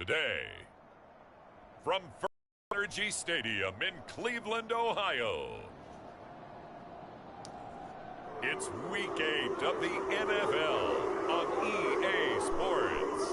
Today, from First Energy Stadium in Cleveland, Ohio, it's Week 8 of the NFL on EA Sports.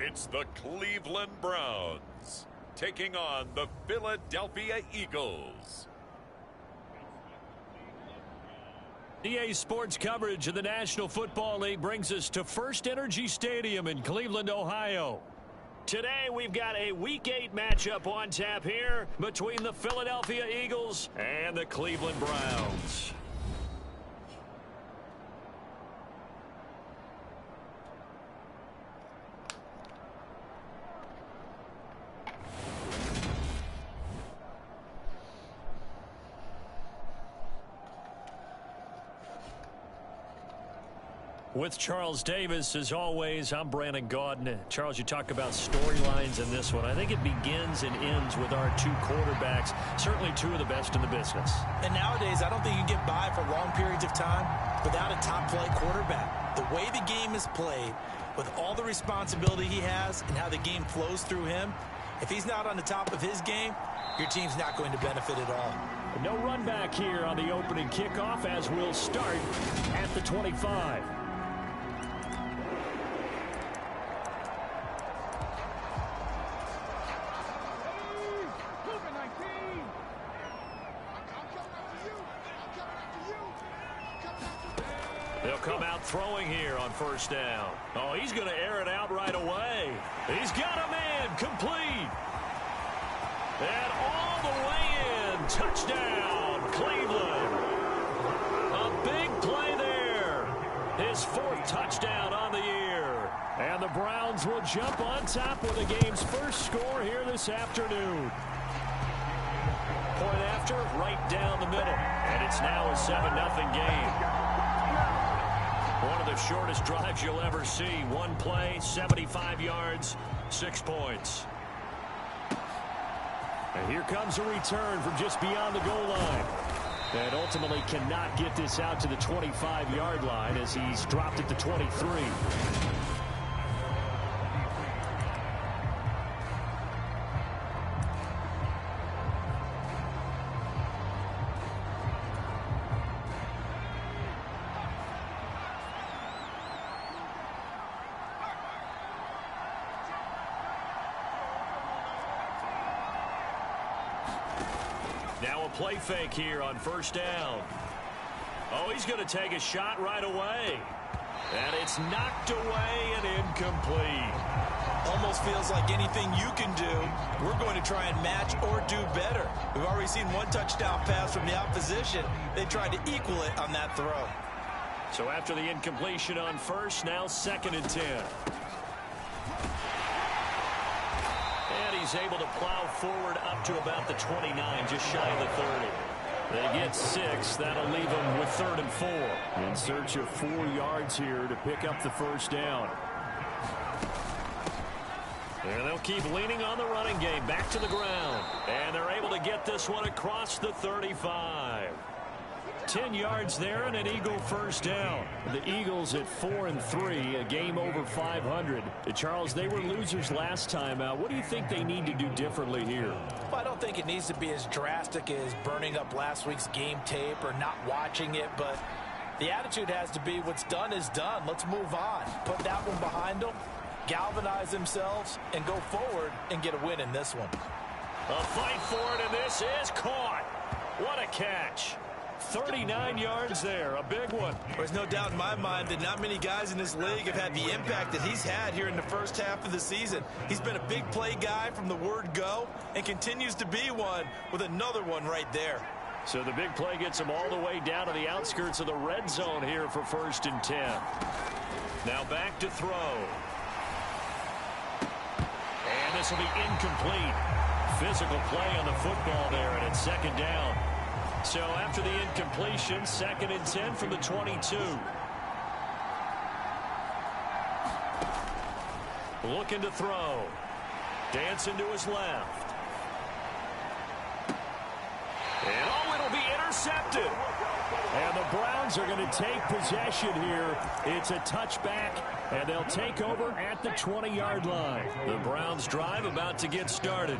It's the Cleveland Browns taking on the Philadelphia Eagles. EA Sports coverage of the National Football League brings us to First Energy Stadium in Cleveland, Ohio. Today we've got a Week 8 matchup on tap here between the Philadelphia Eagles and the Cleveland Browns. With Charles Davis, as always, I'm Brandon Gaudin. Charles, you talk about storylines in this one. I think it begins and ends with our two quarterbacks, certainly two of the best in the business. And nowadays, I don't think you can get by for long periods of time without a top-flight quarterback. The way the game is played, with all the responsibility he has and how the game flows through him, if he's not on the top of his game, your team's not going to benefit at all. No run back here on the opening kickoff as we'll start at the 25. They'll come out throwing here on first down. Oh, he's going to air it out right away. He's got a man complete. And all the way in. Touchdown, Cleveland. A big play there. His fourth touchdown on the year. And the Browns will jump on top with the game's first score here this afternoon. Point after, right down the middle. And it's now a 7-0 game. One of the shortest drives you'll ever see. One play, 75 yards, 6 points. And here comes a return from just beyond the goal line. And ultimately cannot get this out to the 25-yard line as he's dropped at the 23. Now a play fake here on first down. Oh, he's going to take a shot right away. And it's knocked away and incomplete. Almost feels like anything you can do, we're going to try and match or do better. We've already seen one touchdown pass from the opposition. They tried to equal it on that throw. So after the incompletion on first, now 2nd and 10. He's able to plow forward up to about the 29, just shy of the 30. They get 6. That'll leave them with 3rd and 4. In search of 4 yards here to pick up the first down. And they'll keep leaning on the running game back to the ground. And they're able to get this one across the 35. 10 yards there and an Eagle first down. The Eagles at 4-3, a game over 500. Charles, they were losers last time out. What do you think they need to do differently here? Well, I don't think it needs to be as drastic as burning up last week's game tape or not watching it, but the attitude has to be what's done is done. Let's move on. Put that one behind them, galvanize themselves, and go forward and get a win in this one. A fight for it, and this is caught. What a catch. 39 yards there, a big one. There's no doubt in my mind that not many guys in this league have had the impact that he's had here in the first half of the season. He's been a big play guy from the word go and continues to be one with another one right there. So the big play gets him all the way down to the outskirts of the red zone here for 1st and 10. Now back to throw. And this will be incomplete. Physical play on the football there, and it's 2nd down. So after the incompletion, 2nd and 10 from the 22. Looking to throw. Dancing to his left. And it'll be intercepted. And the Browns are going to take possession here. It's a touchback, and they'll take over at the 20-yard line. The Browns drive about to get started.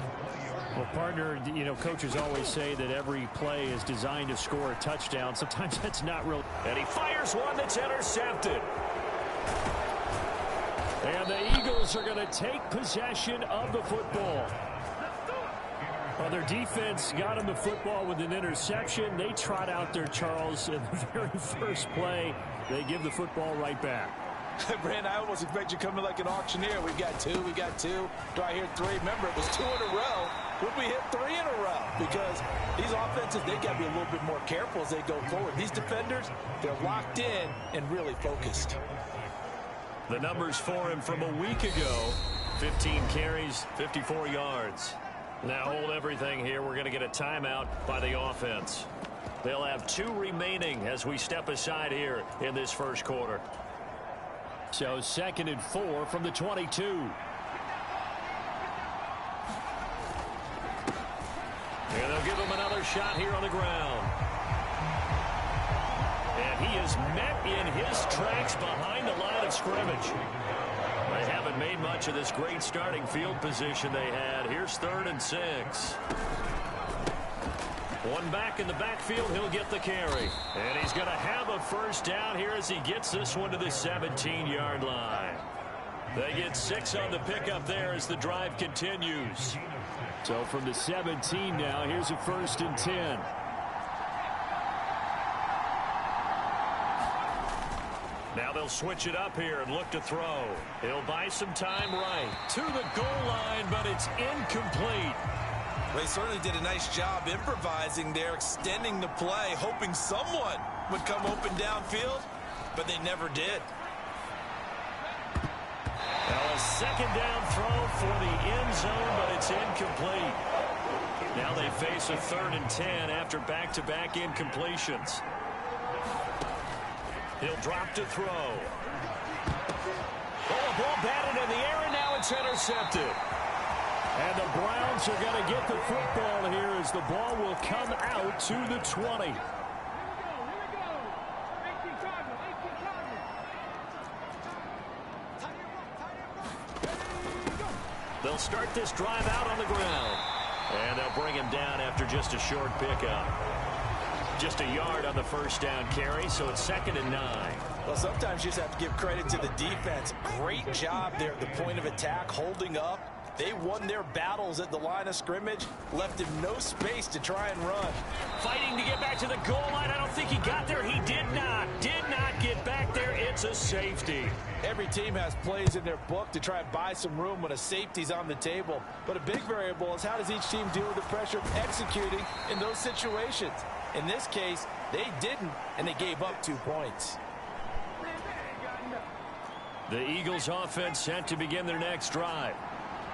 Well, partner, coaches always say that every play is designed to score a touchdown. Sometimes that's not real. And he fires one that's intercepted. And the Eagles are going to take possession of the football. Well, their defense got them the football with an interception. They trot out there, Charles, in the very first play. They give the football right back. Brand, I almost expect you coming like an auctioneer. We've got two. Do I hear three? Remember, it was 2 in a row. Would we hit 3 in a row? Because these offenses, they got to be a little bit more careful as they go forward. These defenders, they're locked in and really focused. The numbers for him from a week ago, 15 carries, 54 yards. Now hold everything here. We're going to get a timeout by the offense. They'll have 2 remaining as we step aside here in this first quarter. So 2nd and 4 from the 22. And they'll give him another shot here on the ground. And he is met in his tracks behind the line of scrimmage. They haven't made much of this great starting field position they had. Here's 3rd and 6. One back in the backfield, he'll get the carry. And he's going to have a first down here as he gets this one to the 17-yard line. They get 6 on the pickup there as the drive continues. So from the 17 now, here's a 1st and 10. Now they'll switch it up here and look to throw. He'll buy some time right to the goal line, but it's incomplete. They certainly did a nice job improvising there, extending the play, hoping someone would come open downfield, but they never did. Now a 2nd down throw for the end zone, but it's incomplete. Now they face a 3rd and 10 after back-to-back incompletions. He'll drop to throw. Oh, a ball batted in the air, and now it's intercepted. And the Browns are going to get the football here as the ball will come out to the 20. They'll start this drive out on the ground. And they'll bring him down after just a short pickup. Just a yard on the first down carry, so it's 2nd and 9. Well, sometimes you just have to give credit to the defense. Great job there at the point of attack, holding up. They won their battles at the line of scrimmage, left him no space to try and run. Fighting to get back to the goal line. I don't think he got there. He did not get back there. It's a safety. Every team has plays in their book to try and buy some room when a safety's on the table. But a big variable is how does each team deal with the pressure of executing in those situations. In this case, they didn't, and they gave up 2 points. The Eagles offense set to begin their next drive.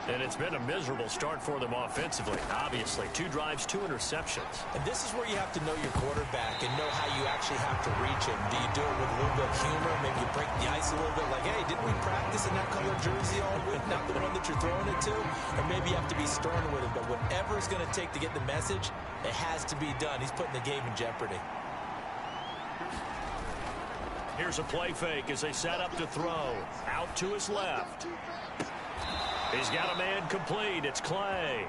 And it's been a miserable start for them offensively. Obviously, 2 drives, 2 interceptions. And this is where you have to know your quarterback and know how you actually have to reach him. Do you do it with a little bit of humor? Maybe you break the ice a little bit like, hey, didn't we practice in that color jersey all week? Not the one that you're throwing it to? Or maybe you have to be stern with him. But whatever it's going to take to get the message, it has to be done. He's putting the game in jeopardy. Here's a play fake as they set up to throw. Out to his left. He's got a man complete. It's Clay.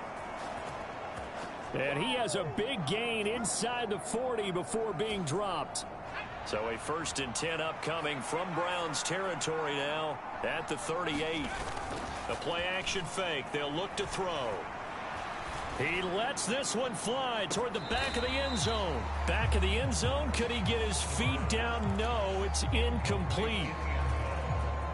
And he has a big gain inside the 40 before being dropped. So a 1st and 10 upcoming from Browns territory now at the 38. A play action fake. They'll look to throw. He lets this one fly toward the back of the end zone. Back of the end zone. Could he get his feet down? No, it's incomplete.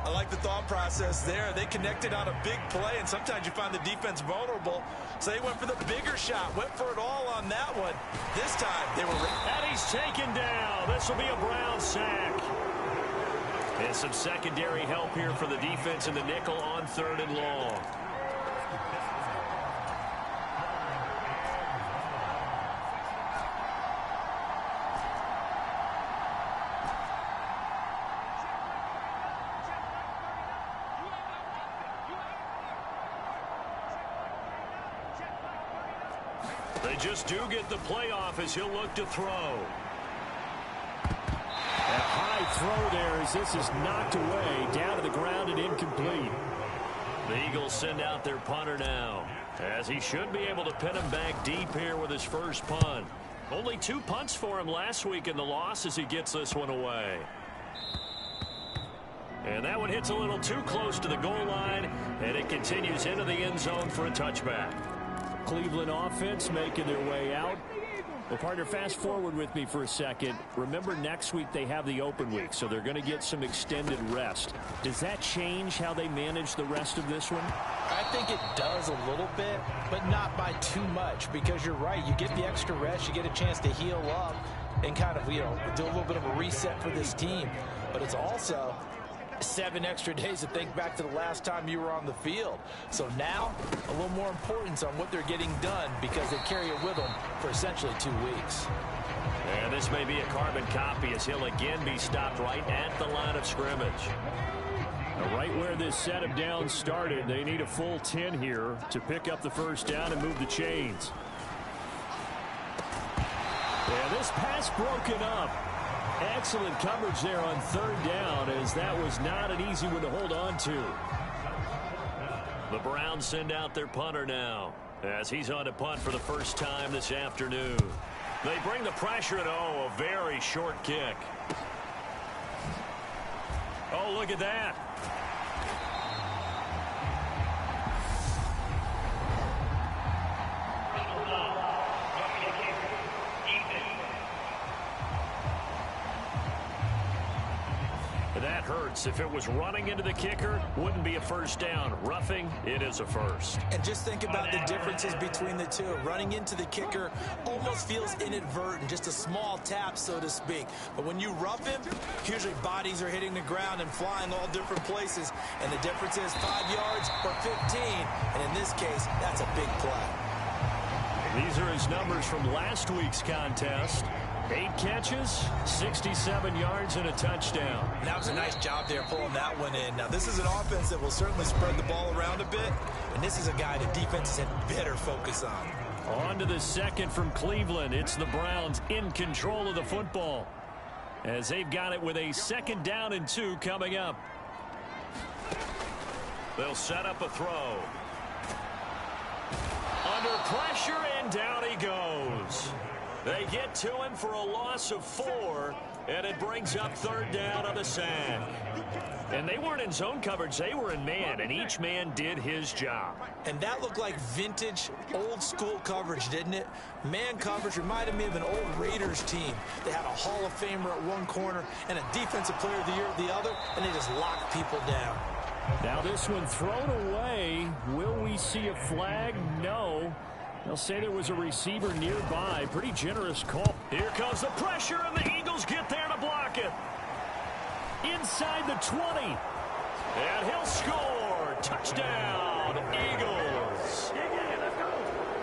I like the thought process there. They connected on a big play, and sometimes you find the defense vulnerable. So they went for the bigger shot, went for it all on that one. This time, they were... And he's taken down. This will be a Brown sack. And some secondary help here for the defense in the nickel on 3rd and long. They just do get the playoff as he'll look to throw. A high throw there as this is knocked away, down to the ground and incomplete. The Eagles send out their punter now, as he should be able to pin him back deep here with his first punt. Only 2 punts for him last week in the loss as he gets this one away. And that one hits a little too close to the goal line, and it continues into the end zone for a touchback. Cleveland offense making their way out. Well, partner, fast forward with me for a second. Remember, next week they have the open week, so they're going to get some extended rest. Does that change how they manage the rest of this one? I think it does a little bit, but not by too much, because you're right. You get the extra rest, you get a chance to heal up and kind of, do a little bit of a reset for this team. But it's also 7 extra days to think back to the last time you were on the field. So now, a little more importance on what they're getting done because they carry it with them for essentially 2 weeks. And this may be a carbon copy as he'll again be stopped right at the line of scrimmage. Right where this set of downs started, they need a full 10 here to pick up the first down and move the chains. And this pass broken up. Excellent coverage there on 3rd down, as that was not an easy one to hold on to. The Browns send out their punter now, as he's on to punt for the first time this afternoon. They bring the pressure and, a very short kick. Oh, look at that. That hurts. If it was running into the kicker, wouldn't be a first down. Roughing, it is a first. And just think about the differences between the two. Running into the kicker almost feels inadvertent, just a small tap, so to speak. But when you rough him, usually bodies are hitting the ground and flying all different places. And the difference is 5 yards or 15. And in this case, that's a big play. These are his numbers from last week's contest. 8 catches, 67 yards, and a touchdown. That was a nice job there pulling that one in. Now, this is an offense that will certainly spread the ball around a bit, and this is a guy that defenses had better focus on. On to the second from Cleveland. It's the Browns in control of the football, as they've got it with a 2nd down and 2 coming up. They'll set up a throw. Under pressure, and down he goes. They get to him for a loss of 4, and it brings up 3rd down on the sack. And they weren't in zone coverage. They were in man, and each man did his job. And that looked like vintage, old-school coverage, didn't it? Man coverage reminded me of an old Raiders team. They had a Hall of Famer at one corner and a Defensive Player of the Year at the other, and they just locked people down. Now this one thrown away. Will we see a flag? No. They'll say there was a receiver nearby. Pretty generous call. Here comes the pressure, and the Eagles get there to block it. Inside the 20. And he'll score. Touchdown, Eagles.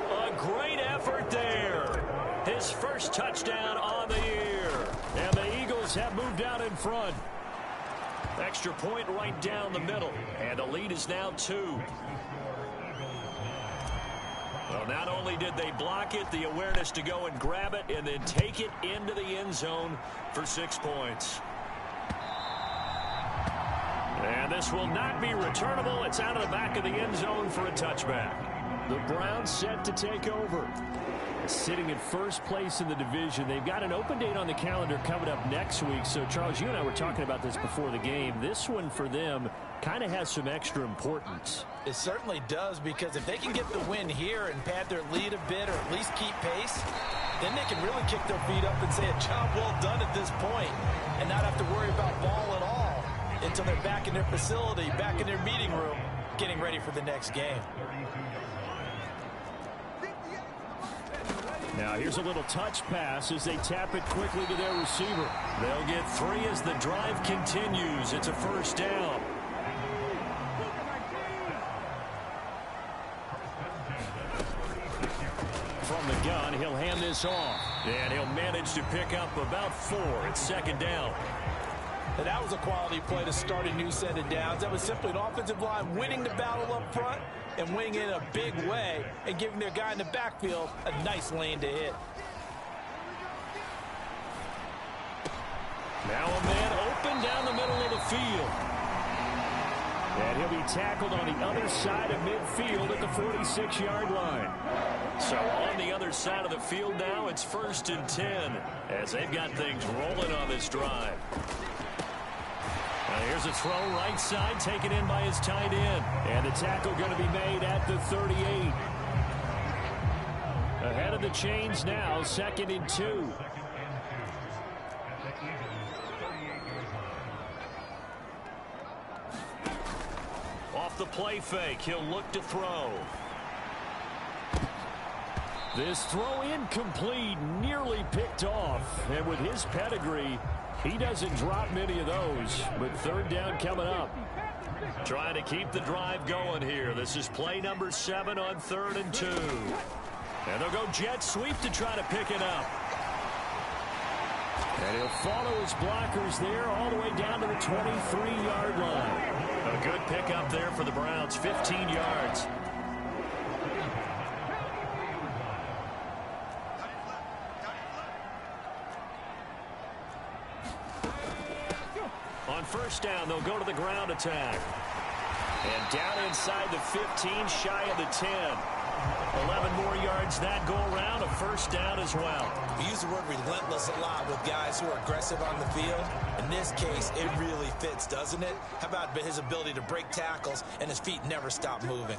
A great effort there. His first touchdown on the year. And the Eagles have moved out in front. Extra point right down the middle. And the lead is now 2. Well, not only did they block it, the awareness to go and grab it and then take it into the end zone for 6 points. And this will not be returnable. It's out of the back of the end zone for a touchback. The Browns set to take over. Sitting at first place in the division. They've got an open date on the calendar coming up next week. So, Charles, you and I were talking about this before the game. This one for them kind of has some extra importance. It certainly does, because if they can get the win here and pad their lead a bit or at least keep pace, then they can really kick their feet up and say a job well done at this point and not have to worry about ball at all until they're back in their facility, back in their meeting room, getting ready for the next game. Now here's a little touch pass as they tap it quickly to their receiver. They'll get 3 as the drive continues. It's a first down. From the gun, he'll hand this off. And he'll manage to pick up about 4. It's 2nd down. And that was a quality play to start a new set of downs. That was simply an offensive line winning the battle up front and winning in a big way and giving their guy in the backfield a nice lane to hit. Now a man open down the middle of the field. And he'll be tackled on the other side of midfield at the 46-yard line. So on the other side of the field now, it's 1st and 10 as they've got things rolling on this drive. Now here's a throw right side taken in by his tight end. And the tackle going to be made at the 38. Ahead of the chains now, 2nd and 2. Off the play fake, he'll look to throw. This throw incomplete, nearly picked off. And with his pedigree, he doesn't drop many of those. But 3rd down coming up. Trying to keep the drive going here. This is play number 7 on 3rd and 2. And they'll go jet sweep to try to pick it up. And he'll follow his blockers there all the way down to the 23-yard line. A good pickup there for the Browns, 15 yards. On 1st down, they'll go to the ground attack. And down inside the 15, shy of the 10. 11 more yards that go around, a 1st down as well. We use the word relentless a lot with guys who are aggressive on the field. In this case, it really fits, doesn't it? How about his ability to break tackles and his feet never stop moving?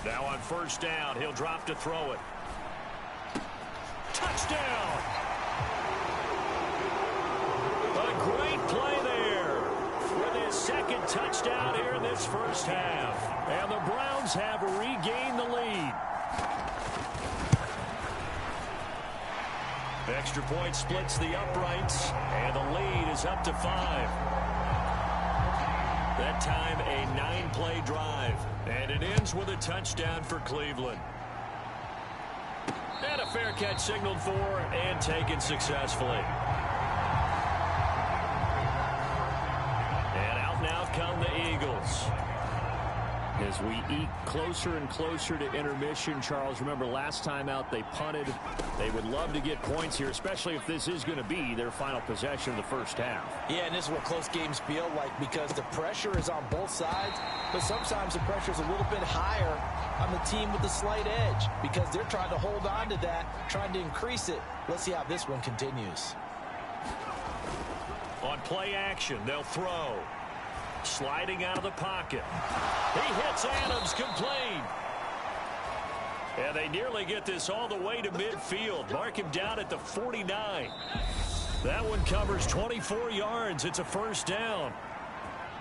Now on 1st down, he'll drop to throw it. Touchdown! A great play there with his 2nd touchdown here in this 1st half. And the Browns have regained the lead. Extra point splits the uprights, and the lead is up to 5. That time a 9-play drive, and it ends with a touchdown for Cleveland. And a fair catch signaled for and taken successfully. And out now come the Eagles. As we eke closer and closer to intermission, Charles, remember last time out they punted. They would love to get points here, especially if this is going to be their final possession of the 1st half. Yeah, and this is what close games feel like because the pressure is on both sides, but sometimes the pressure is a little bit higher on the team with the slight edge because they're trying to hold on to that, trying to increase it. Let's see how this one continues. On play action, they'll throw. Sliding out of the pocket. He hits Adams complete. And they nearly get this all the way to midfield. Mark him down at the 49. That one covers 24 yards. It's a 1st down.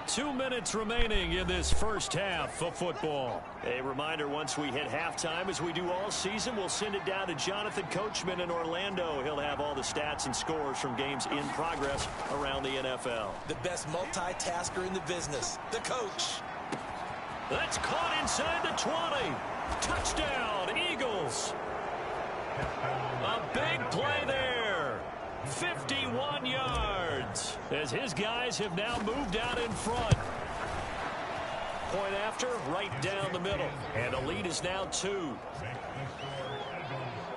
2 minutes remaining in this 1st half of football. A reminder, once we hit halftime, as we do all season, we'll send it down to Jonathan Coachman in Orlando. He'll have all the stats and scores from games in progress around the NFL. The best multitasker in the business, the coach. That's caught inside the 20. Touchdown, Eagles. A big play there. 51 yards as his guys have now moved out in front. Point after, right down the middle. And the lead is now 2.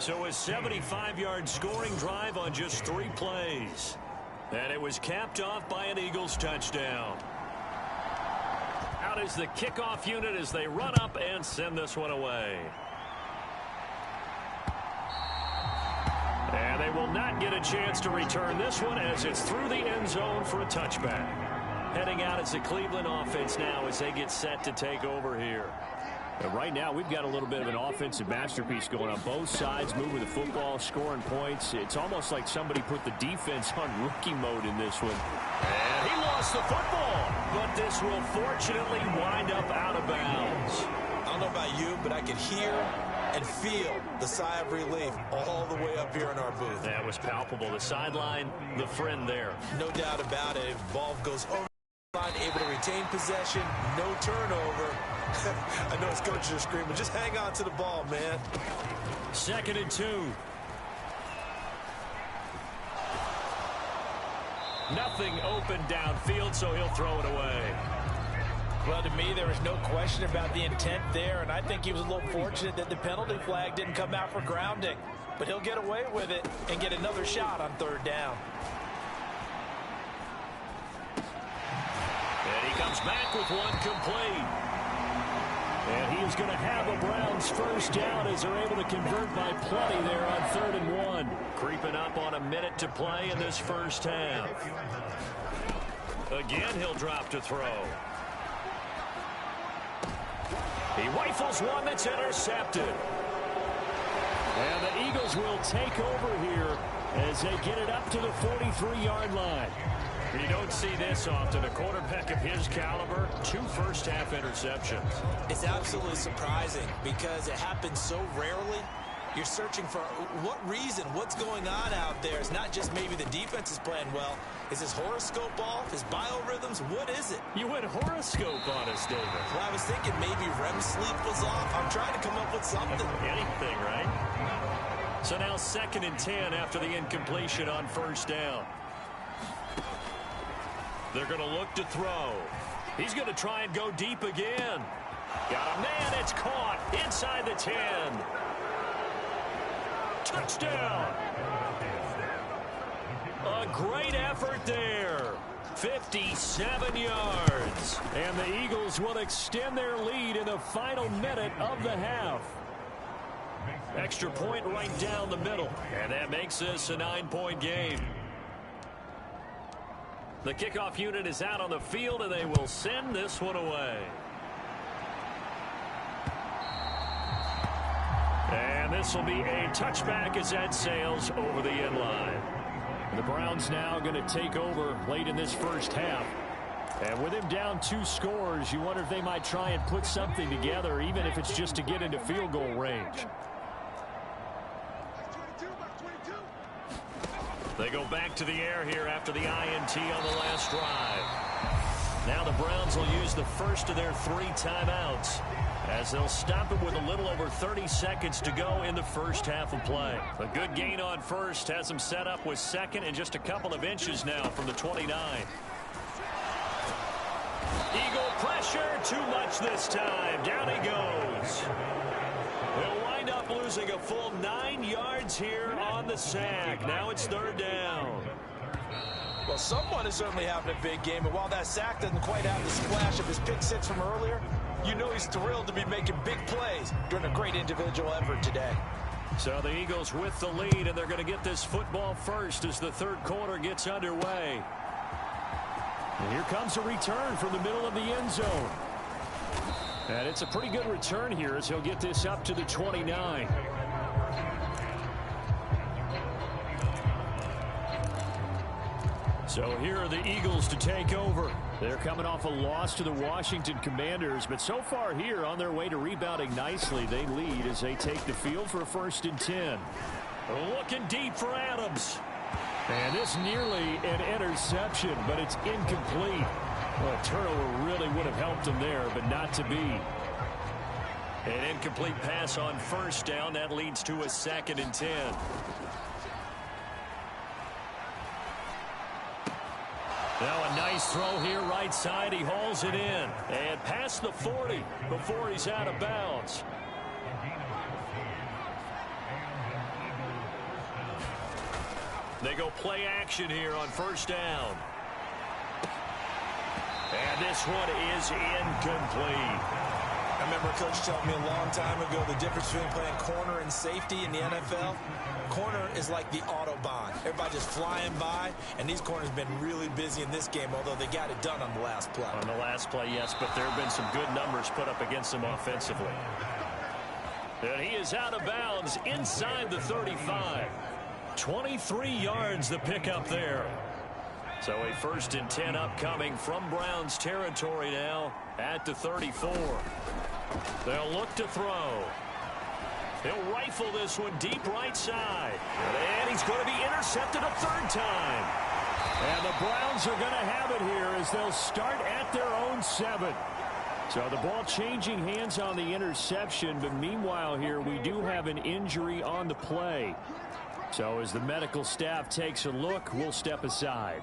So a 75-yard scoring drive on just 3 plays. And it was capped off by an Eagles touchdown. Out is the kickoff unit as they run up and send this one away. And they will not get a chance to return this one as it's through the end zone for a touchback. Heading out is the Cleveland offense now as they get set to take over here. And right now, we've got a little bit of an offensive masterpiece going on. Both sides moving the football, scoring points. It's almost like somebody put the defense on rookie mode in this one. And he lost the football, but this will fortunately wind up out of bounds. I don't know about you, but I could hear and feel the sigh of relief all the way up here in our booth. That was palpable. The sideline, the friend there. No doubt about it. If the ball goes over the line, able to retain possession, no turnover. I know his coaches are screaming, just hang on to the ball, man. 2nd and 2. Nothing open downfield, so he'll throw it away. Well, to me, there was no question about the intent there, and I think he was a little fortunate that the penalty flag didn't come out for grounding. But he'll get away with it and get another shot on third down. And he comes back with one complete. And he is going to have the Browns first down as they're able to convert by plenty there on 3rd and 1. Creeping up on a minute to play in this first half. Again, he'll drop to throw. He rifles one that's intercepted. And the Eagles will take over here as they get it up to the 43-yard line. You don't see this often. A quarterback of his caliber, 2 first-half interceptions. It's absolutely surprising because it happens so rarely. You're searching for what reason, what's going on out there. It's not just maybe the defense is playing well. Is his horoscope off? His biorhythms? What is it? You went horoscope on us, David. Well, I was thinking maybe REM sleep was off. I'm trying to come up with something. Anything, right? So now 2nd and 10 after the incompletion on first down. They're going to look to throw. He's going to try and go deep again. Got a man. It's caught inside the 10. Touchdown. A great effort there. 57 yards. And the Eagles will extend their lead in the final minute of the half. Extra point right down the middle. And that makes this a 9-point game. The kickoff unit is out on the field, and they will send this one away. And this will be a touchback as that sails over the end line. The Browns now going to take over late in this first half. And with him down 2 scores, you wonder if they might try and put something together, even if it's just to get into field goal range. They go back to the air here after the INT on the last drive. Now the Browns will use the first of their 3 timeouts as they'll stop it with a little over 30 seconds to go in the first half of play. A good gain on first has them set up with 2nd and just a couple of inches now from the 29. Eagle pressure, too much this time. Down he goes. They'll wind up losing a full 9 yards here on the sack. Now it's 3rd down. Well, someone is certainly having a big game, and while that sack doesn't quite have the splash of his pick six from earlier, you know he's thrilled to be making big plays during a great individual effort today. So the Eagles with the lead, and they're going to get this football first as the 3rd quarter gets underway. And here comes a return from the middle of the end zone. And it's a pretty good return here as he'll get this up to the 29. So here are the Eagles to take over. They're coming off a loss to the Washington Commanders, but so far here on their way to rebounding nicely. They lead as they take the field for a 1st and 10. Looking deep for Adams. And this nearly an interception, but it's incomplete. Well, a turnover really would have helped him there, but not to be. An incomplete pass on first down. That leads to a 2nd and 10. Now a nice throw here right side. He hauls it in. And past the 40 before he's out of bounds. They go play action here on first down. And this one is incomplete. I remember Coach telling me a long time ago the difference between playing corner and safety in the NFL. Corner is like the Autobahn. Everybody just flying by, and these corners have been really busy in this game, although they got it done on the last play. On the last play, yes, but there have been some good numbers put up against them offensively. And he is out of bounds inside the 35. 23 yards the pickup there. So a 1st and 10 upcoming from Browns territory now at the 34. They'll look to throw. He'll rifle this one deep right side. And he's going to be intercepted a 3rd time. And the Browns are going to have it here as they'll start at their own 7. So the ball changing hands on the interception, but meanwhile here we do have an injury on the play. So as the medical staff takes a look, we'll step aside.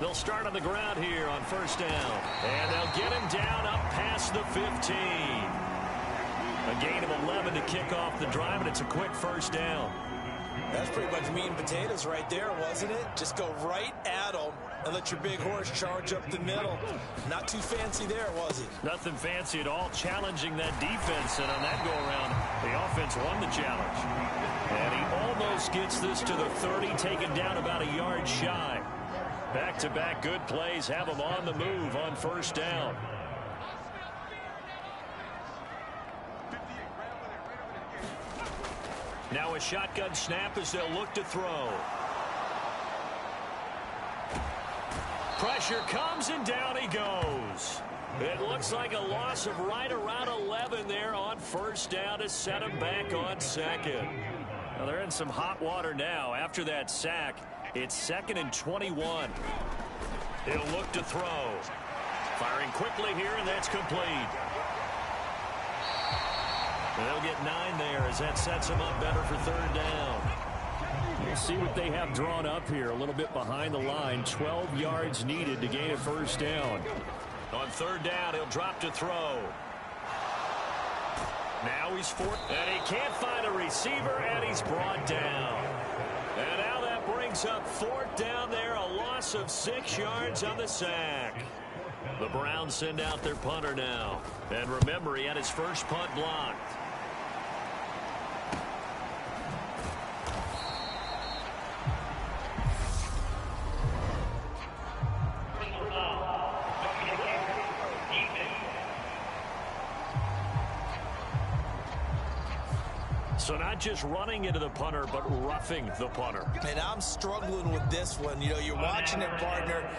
They'll start on the ground here on first down. And they'll get him down up past the 15. A gain of 11 to kick off the drive, and it's a quick first down. That's pretty much meat and potatoes right there, wasn't it? Just go right at them and let your big horse charge up the middle. Not too fancy there, was it? Nothing fancy at all, challenging that defense. And on that go-around, the offense won the challenge. And he almost gets this to the 30, taken down about a yard shy. Back-to-back good plays have him on the move on first down. Now a shotgun snap as they'll look to throw. Pressure comes and down he goes. It looks like a loss of right around 11 there on first down to set him back on second. Now they're in some hot water now after that sack. It's 2nd and 21. He'll look to throw. Firing quickly here, and that's complete. They'll get 9 there as that sets them up better for 3rd down. We'll see what they have drawn up here. A little bit behind the line. 12 yards needed to gain a first down. On 3rd down, he'll drop to throw. Now he's 4th, and he can't find a receiver, and he's brought down. And now that brings up 4th down there, a loss of 6 yards on the sack. The Browns send out their punter now. And remember, he had his first punt blocked. So not just running into the punter, but roughing the punter. And I'm struggling with this one. You know, you're watching it, partner.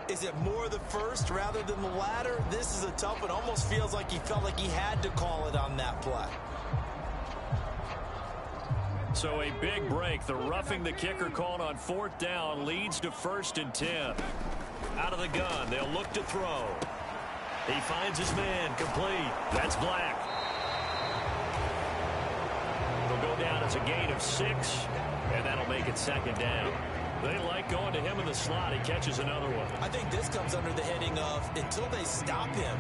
Is it more the first rather than the latter? This is a tough one. Almost feels like he felt like he had to call it on that play. So a big break. The roughing the kicker called on 4th down leads to 1st and 10. Out of the gun, they'll look to throw. He finds his man, complete. That's Black. It'll go down as a gain of 6, and that'll make it 2nd down. They like going to him in the slot. He catches another one. I think this comes under the heading of until they stop him,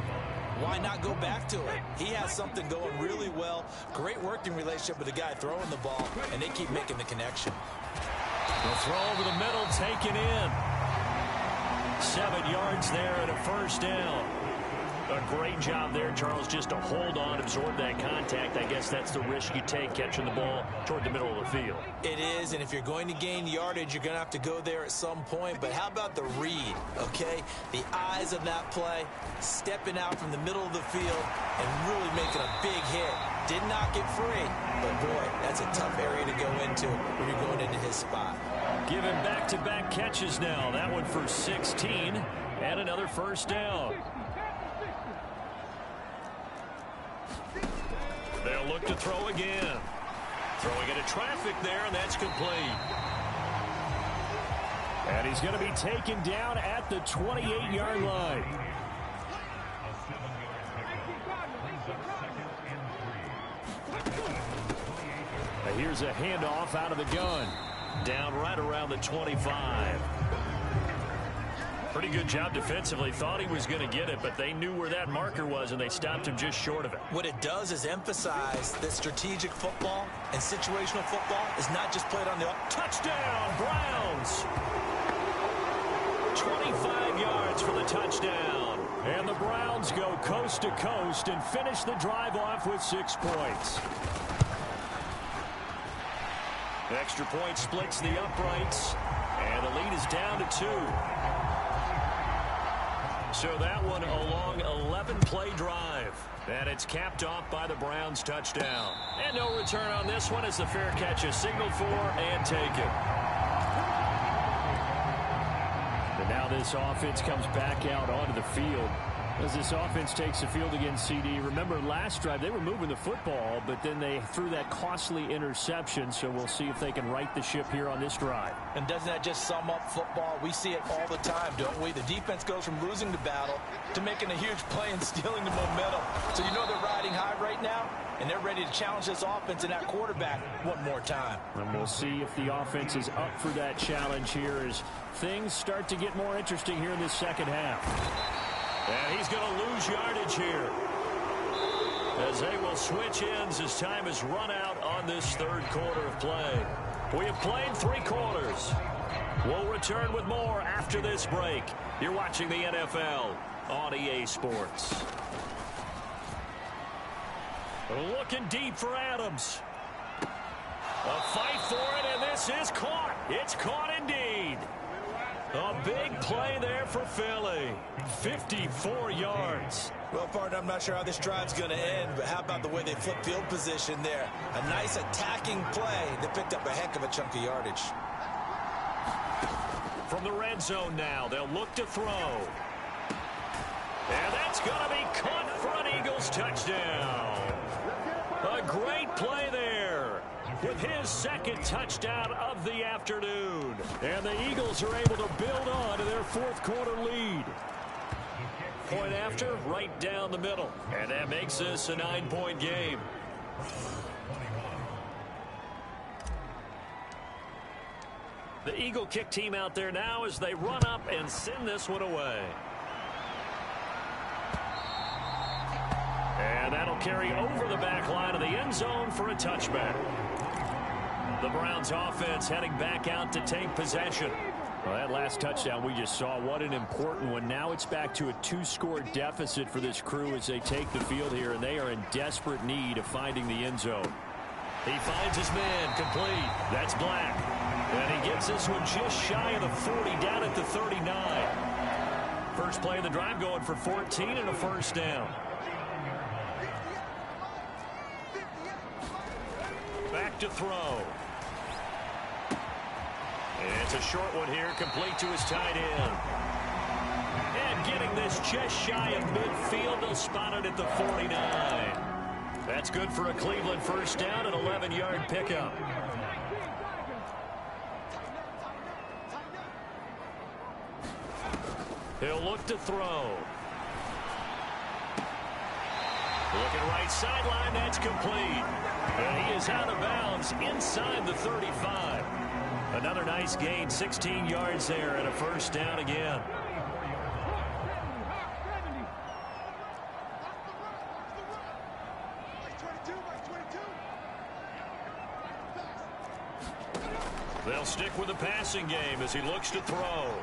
why not go back to it? He has something going really well. Great working relationship with the guy throwing the ball, and they keep making the connection. The throw over the middle, taken in. 7 yards there and a first down. A great job there, Charles, just to hold on, absorb that contact. I guess that's the risk you take catching the ball toward the middle of the field. It is, and if you're going to gain yardage, you're going to have to go there at some point. But how about the read, okay? The eyes of that play, stepping out from the middle of the field and really making a big hit. Did not get free, but boy, that's a tough area to go into when you're going into his spot. Given back-to-back catches now. That one for 16 and another first down. They'll look to throw again. Throwing into traffic there, and that's complete. And he's going to be taken down at the 28-yard line. And here's a handoff out of the gun. Down right around the 25. Pretty good job defensively. Thought he was going to get it, but they knew where that marker was, and they stopped him just short of it. What it does is emphasize that strategic football and situational football is not just played on the... Touchdown, Browns! 25 yards for the touchdown. And the Browns go coast to coast and finish the drive off with 6 points. The extra point splits the uprights, and the lead is down to 2. So that one a long 11-play drive. And it's capped off by the Browns touchdown. And no return on this one as the fair catch is signaled for and taken. And now this offense comes back out onto the field. As this offense takes the field against CD, remember last drive they were moving the football, but then they threw that costly interception, so we'll see if they can right the ship here on this drive. And doesn't that just sum up football? We see it all the time, don't we? The defense goes from losing the battle to making a huge play and stealing the momentum. So you know they're riding high right now, and they're ready to challenge this offense and that quarterback one more time. And we'll see if the offense is up for that challenge here as things start to get more interesting here in this second half. And he's going to lose yardage here as they will switch ends as time is run out on this third quarter of play. We have played 3 quarters. We'll return with more after this break. You're watching the NFL on EA Sports. Looking deep for Adams. A fight for it, and this is caught. It's caught indeed. A big play there for Philly. 54 yards. Well, partner, I'm not sure how this drive's going to end, but how about the way they flip field position there? A nice attacking play that picked up a heck of a chunk of yardage. From the red zone now, they'll look to throw. And that's going to be caught for an Eagles touchdown. A great play there with his second touchdown of the afternoon. And the Eagles are able to build on to their fourth quarter lead. Point after, right down the middle. And that makes this a 9-point game. The Eagle kick team out there now as they run up and send this one away. And that'll carry over the back line of the end zone for a touchback. The Browns offense heading back out to take possession. Well, that last touchdown we just saw, what an important one. Now it's back to a 2-score deficit for this crew as they take the field here, and they are in desperate need of finding the end zone. He finds his man complete. That's Black. And he gets this one just shy of the 40 down at the 39. First play of the drive going for 14 and a first down. Back to throw. And it's a short one here, complete to his tight end. And getting this just shy of midfield, they'll spot it at the 49. That's good for a Cleveland first down, an 11-yard pickup. He'll look to throw. Looking right sideline, that's complete. And he is out of bounds inside the 35. Another nice gain, 16 yards there and a first down again. They'll stick with the passing game as he looks to throw.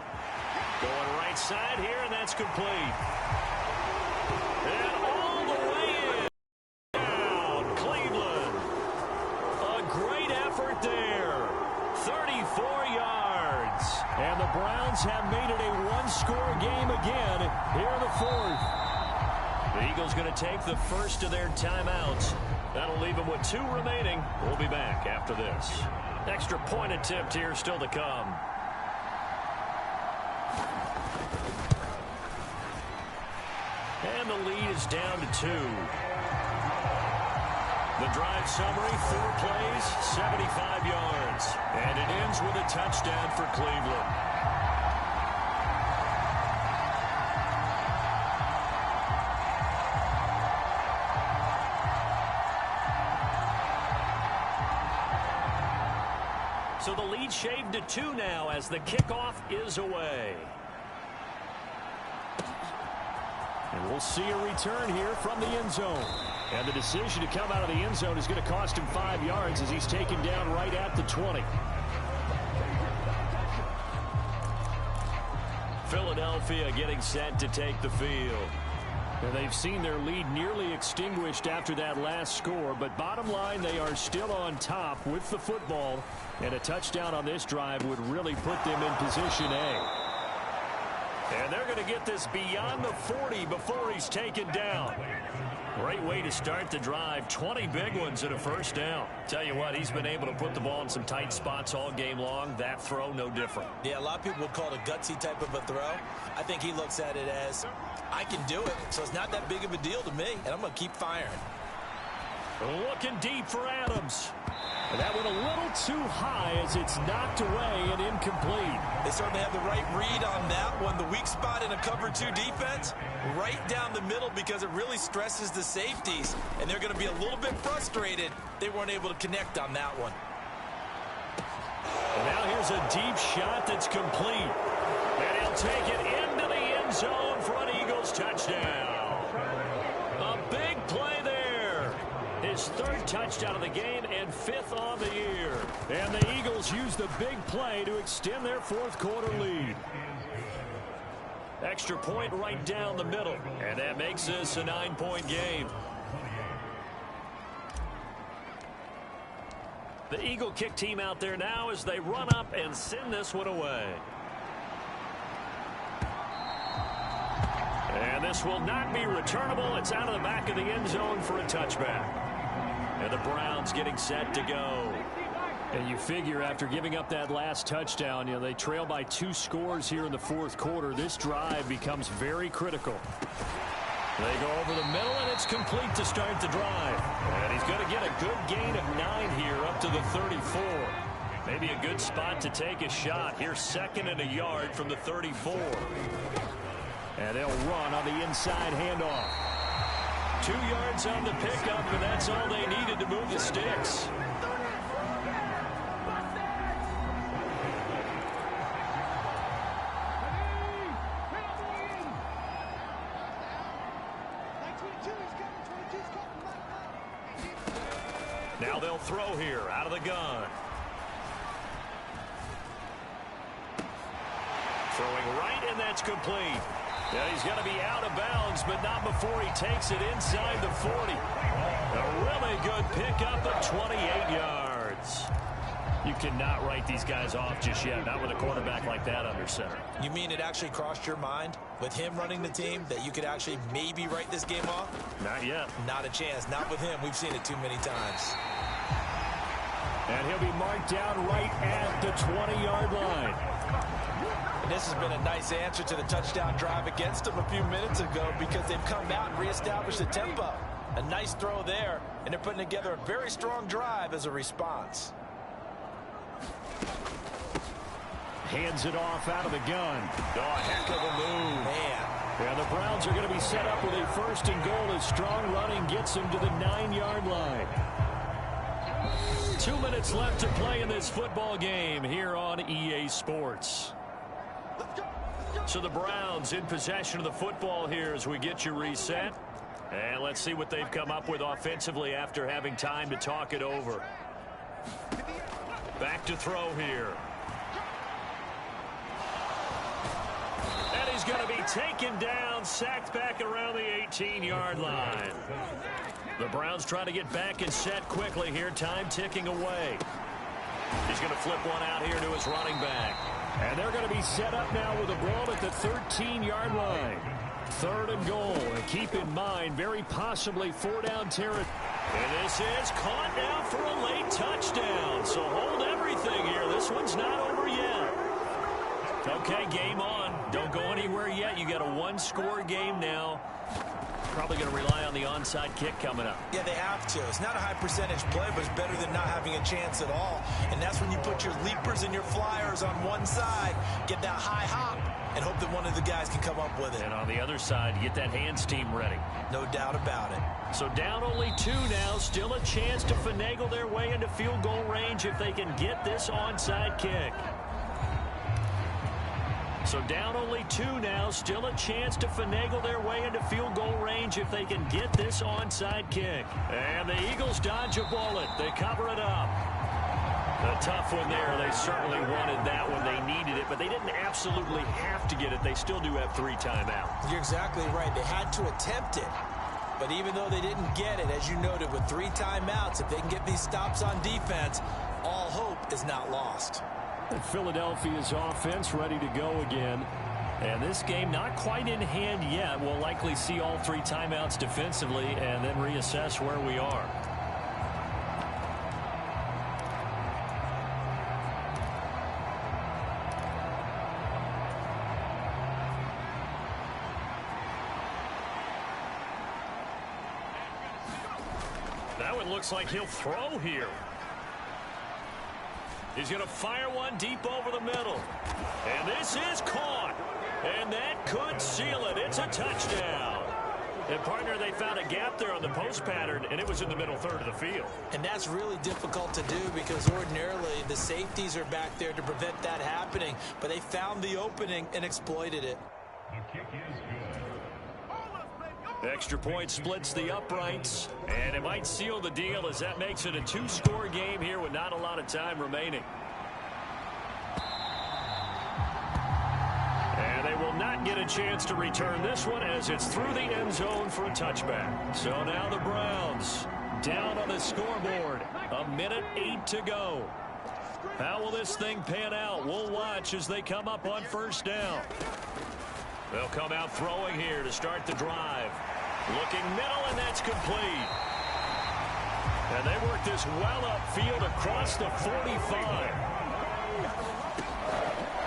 Going right side here, and that's complete. And all the way in. Down, Cleveland. A great effort there. 34 yards. And the Browns have made it a one-score game again here in the fourth. The Eagles going to take the first of their timeouts. That'll leave them with 2 remaining. We'll be back after this. Extra point attempt here still to come. And the lead is down to 2. The drive summary, 4 plays, 75 yards. And it ends with a touchdown for Cleveland. So the lead shaved to 2 now as the kickoff is away. And we'll see a return here from the end zone. And the decision to come out of the end zone is going to cost him 5 yards as he's taken down right at the 20. Philadelphia getting set to take the field. And they've seen their lead nearly extinguished after that last score. But bottom line, they are still on top with the football. And a touchdown on this drive would really put them in position A. And they're going to get this beyond the 40 before he's taken down. Great way to start the drive. 20 big ones and a first down. Tell you what, he's been able to put the ball in some tight spots all game long. That throw, no different. Yeah, a lot of people would call it a gutsy type of a throw. I think he looks at it as, I can do it, so it's not that big of a deal to me, and I'm going to keep firing. Looking deep for Adams. And that went a little too high as it's knocked away and incomplete. They certainly have the right read on that one. The weak spot in a cover 2 defense, right down the middle because it really stresses the safeties. And they're going to be a little bit frustrated they weren't able to connect on that one. And now here's a deep shot that's complete. And he'll take it into the end zone for an Eagles touchdown. A big play there. His 3rd touchdown of the game and 5th on the year. And the Eagles use the big play to extend their 4th quarter lead. Extra point right down the middle. And that makes this a 9-point game. The Eagle kick team out there now as they run up and send this one away. And this will not be returnable. It's out of the back of the end zone for a touchback. And the Browns getting set to go. And you figure after giving up that last touchdown, they trail by 2 scores here in the 4th quarter. This drive becomes very critical. They go over the middle, and it's complete to start the drive. And he's going to get a good gain of 9 here up to the 34. Maybe a good spot to take a shot. Here's 2nd and a yard from the 34. And they'll run on the inside handoff. 2 yards on the pickup, and that's all they needed to move the sticks. Now they'll throw here out of the gun. Throwing right, and that's complete. Yeah, he's going to be out of bounds, but not before he takes it inside the 40. A really good pickup of 28 yards. You cannot write these guys off just yet, not with a quarterback like that under center. You mean it actually crossed your mind with him running the team that you could actually maybe write this game off? Not yet. Not a chance. Not with him. We've seen it too many times. And he'll be marked down right at the 20-yard line. And this has been a nice answer to the touchdown drive against them a few minutes ago because they've come out and reestablished the tempo. A nice throw there, and they're putting together a very strong drive as a response. Hands it off out of the gun. Oh, a heck of a move. Man. And the Browns are going to be set up with a 1st and goal as strong running gets them to the 9-yard line. 2 minutes left to play in this football game here on EA Sports. So the Browns in possession of the football here as we get you reset. And let's see what they've come up with offensively after having time to talk it over. Back to throw here. And he's going to be taken down, sacked back around the 18-yard line. The Browns trying to get back and set quickly here. Time ticking away. He's going to flip one out here to his running back. And they're going to be set up now with a ball at the 13-yard line. 3rd and goal. And keep in mind, very possibly 4-down territory. And this is caught now for a late touchdown. So hold everything here. This one's not over yet. Okay, game on. Don't go anywhere yet. You got a 1-score game now. Probably going to rely on the onside kick coming up. Yeah, they have to. It's not a high percentage play, but it's better than not having a chance at all. And that's when you put your leapers and your flyers on one side, get that high hop, and hope that one of the guys can come up with it. And on the other side, get that hands team ready. No doubt about it. So down only 2 now. Still a chance to finagle their way into field goal range if they can get this onside kick. So down only 2 now. Still a chance to finagle their way into field goal range if they can get this onside kick. And the Eagles dodge a bullet. They cover it up. A tough one there. They certainly wanted that one. They needed it, but they didn't absolutely have to get it. They still do have 3 timeouts. You're exactly right. They had to attempt it. But even though they didn't get it, as you noted, with 3 timeouts, if they can get these stops on defense, all hope is not lost. And Philadelphia's offense ready to go again. And this game not quite in hand yet. We'll likely see all 3 timeouts defensively and then reassess where we are. That one looks like he'll throw here. He's going to fire one deep over the middle. And this is caught. And that could seal it. It's a touchdown. And, partner, they found a gap there on the post pattern, and it was in the middle third of the field. And that's really difficult to do because ordinarily the safeties are back there to prevent that happening. But they found the opening and exploited it. The kick is good. Extra point splits the uprights, and it might seal the deal as that makes it a 2-score game here with not a lot of time remaining. And they will not get a chance to return this one as it's through the end zone for a touchback. So now the Browns down on the scoreboard. 1:08 to go. How will this thing pan out? We'll watch as they come up on first down. They'll come out throwing here to start the drive. Looking middle, and that's complete. And they work this well upfield across the 45.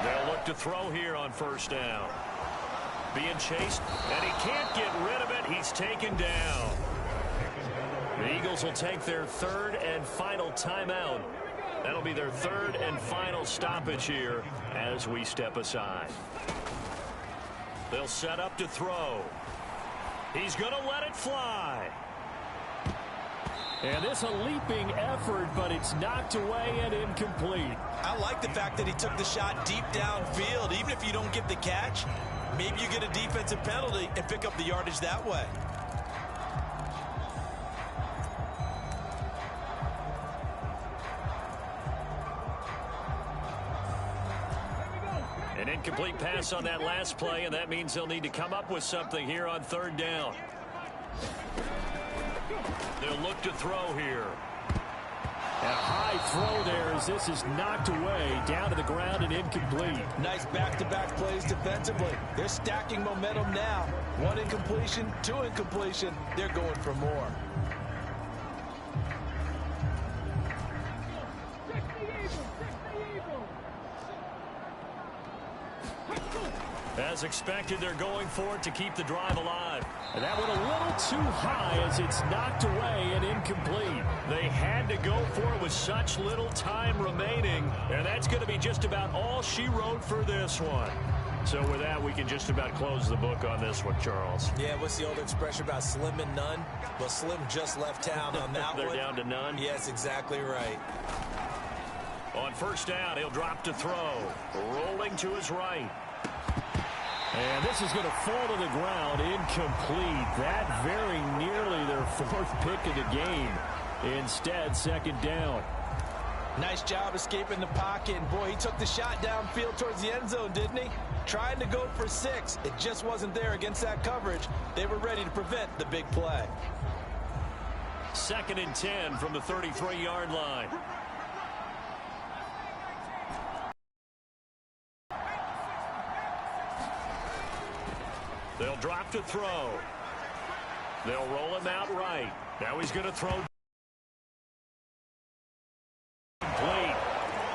They'll look to throw here on first down. Being chased, and he can't get rid of it. He's taken down. The Eagles will take their 3rd and final timeout. That'll be their 3rd and final stoppage here as we step aside. They'll set up to throw. He's going to let it fly. And this a leaping effort, but it's knocked away and incomplete. I like the fact that he took the shot deep downfield. Even if you don't get the catch, maybe you get a defensive penalty and pick up the yardage that way. An incomplete pass on that last play, and that means they'll need to come up with something here on 3rd down. They'll look to throw here. A high throw there as this is knocked away, down to the ground and incomplete. Nice back-to-back plays defensively. They're stacking momentum now. 1 incompletion, 2 incompletion. They're going for more. As expected, they're going for it to keep the drive alive. And that went a little too high as it's knocked away and incomplete. They had to go for it with such little time remaining, and that's going to be just about all she wrote for this one. So with that, we can just about close the book on this one, Charles. Yeah, what's the old expression about slim and none? Well, Slim just left town on that They're one. down to none? Yes, exactly right. On first down, he'll drop to throw. Rolling to his right. And this is going to fall to the ground, incomplete. That very nearly their 4th pick of the game. Instead, 2nd down. Nice job escaping the pocket. And boy, he took the shot downfield towards the end zone, didn't he? Trying to go for 6. It just wasn't there against that coverage. They were ready to prevent the big play. 2nd and 10 from the 33-yard line. They'll drop to throw. They'll roll him out right. Now he's going to throw. Complete.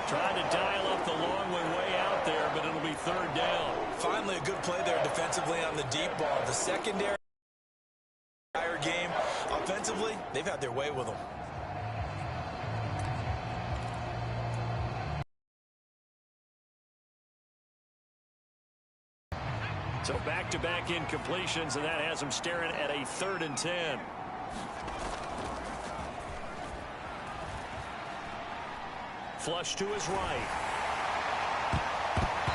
Trying to dial up the long way out there, but it'll be 3rd down. Finally, a good play there defensively on the deep ball. The secondary game, offensively, they've had their way with them. So back-to-back incompletions, and that has them staring at a 3rd and 10. Flush to his right.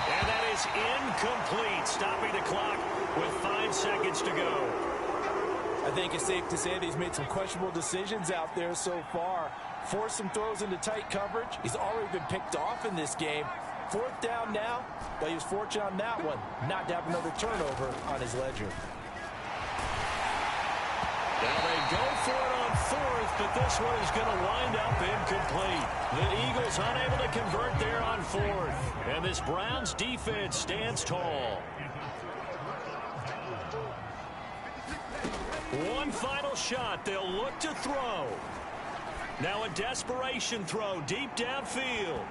And that is incomplete, stopping the clock with 5 seconds to go. I think it's safe to say that he's made some questionable decisions out there so far. Forced some throws into tight coverage. He's already been picked off in this game. 4th down now, but he was fortunate on that one not to have another turnover on his ledger. Now they go for it on 4th, but this one is going to wind up incomplete. The Eagles unable to convert there on 4th. And this Browns defense stands tall. One final shot. They'll look to throw. Now a desperation throw deep downfield.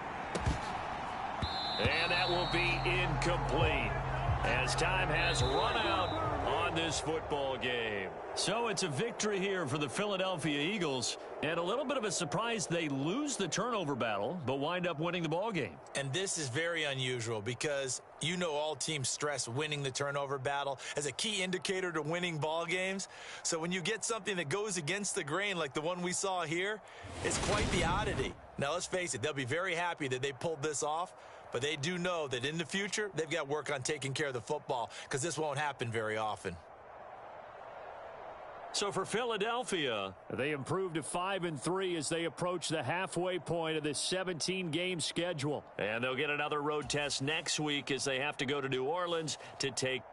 And that will be incomplete as time has run out on this football game. So it's a victory here for the Philadelphia Eagles. And a little bit of a surprise, they lose the turnover battle, but wind up winning the ball game. And this is very unusual because you know all teams stress winning the turnover battle as a key indicator to winning ball games. So when you get something that goes against the grain like the one we saw here, it's quite the oddity. Now let's face it, they'll be very happy that they pulled this off, but they do know that in the future, they've got work on taking care of the football because this won't happen very often. So for Philadelphia, they improved to 5-3 as they approach the halfway point of this 17-game schedule. And they'll get another road test next week as they have to go to New Orleans to take